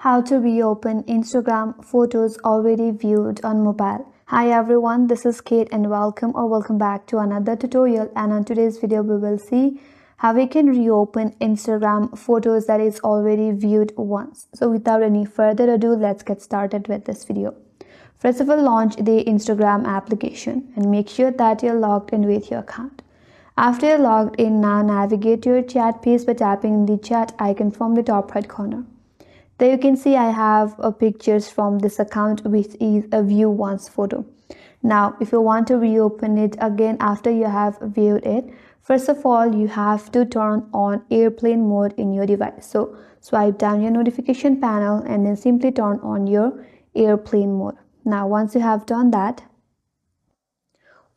How to reopen Instagram photos already viewed on mobile. Hi everyone, this is Kate and welcome back to another tutorial, and on today's video we will see how we can reopen Instagram photos that is already viewed once. So without any further ado, let's get started with this video. First of all, launch the Instagram application and make sure that you're logged in with your account. After you're logged in, now navigate to your chat page by tapping the chat icon from the top right corner. There you can see I have pictures from this account, which is a view once photo. Now if you want to reopen it again after you have viewed it, first of all you have to turn on airplane mode in your device. So swipe down your notification panel and then simply turn on your airplane mode. Now once you have done that,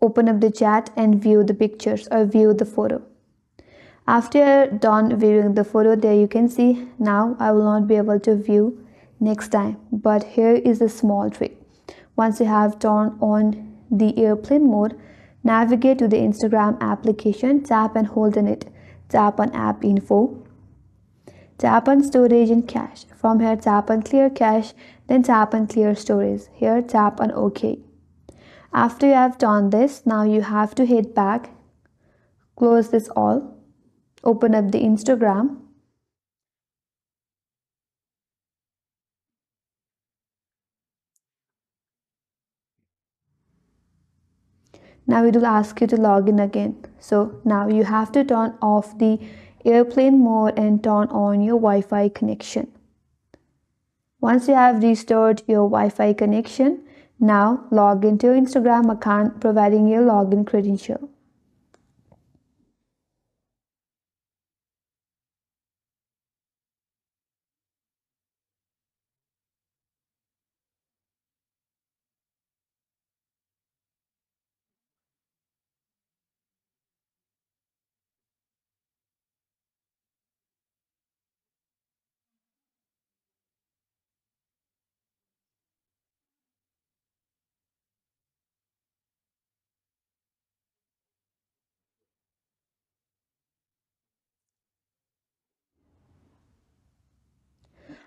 open up the chat and view the pictures or view the photo. After you're done viewing the photo, there you can see now I will not be able to view next time, but here is a small trick. Once you have turned on the airplane mode, navigate to the Instagram application, tap and hold on it, tap on app info, tap on storage and cache. From here tap on clear cache, then tap on clear storage. Here tap on OK. After you have done this, now you have to head back, close this all, open up the Instagram, now it will ask you to log in again. So now you have to turn off the airplane mode and turn on your Wi-Fi connection. Once you have restored your Wi-Fi connection, now log into your Instagram account providing your login credential.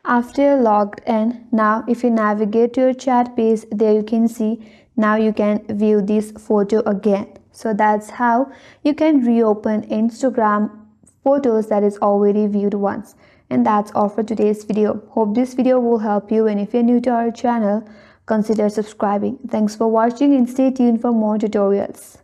After you're logged in, now if you navigate to your chat page, there you can see now you can view this photo again. So that's how you can reopen Instagram photos that is already viewed once. And that's all for today's video. Hope this video will help you, and if you're new to our channel, consider subscribing. Thanks for watching and stay tuned for more tutorials.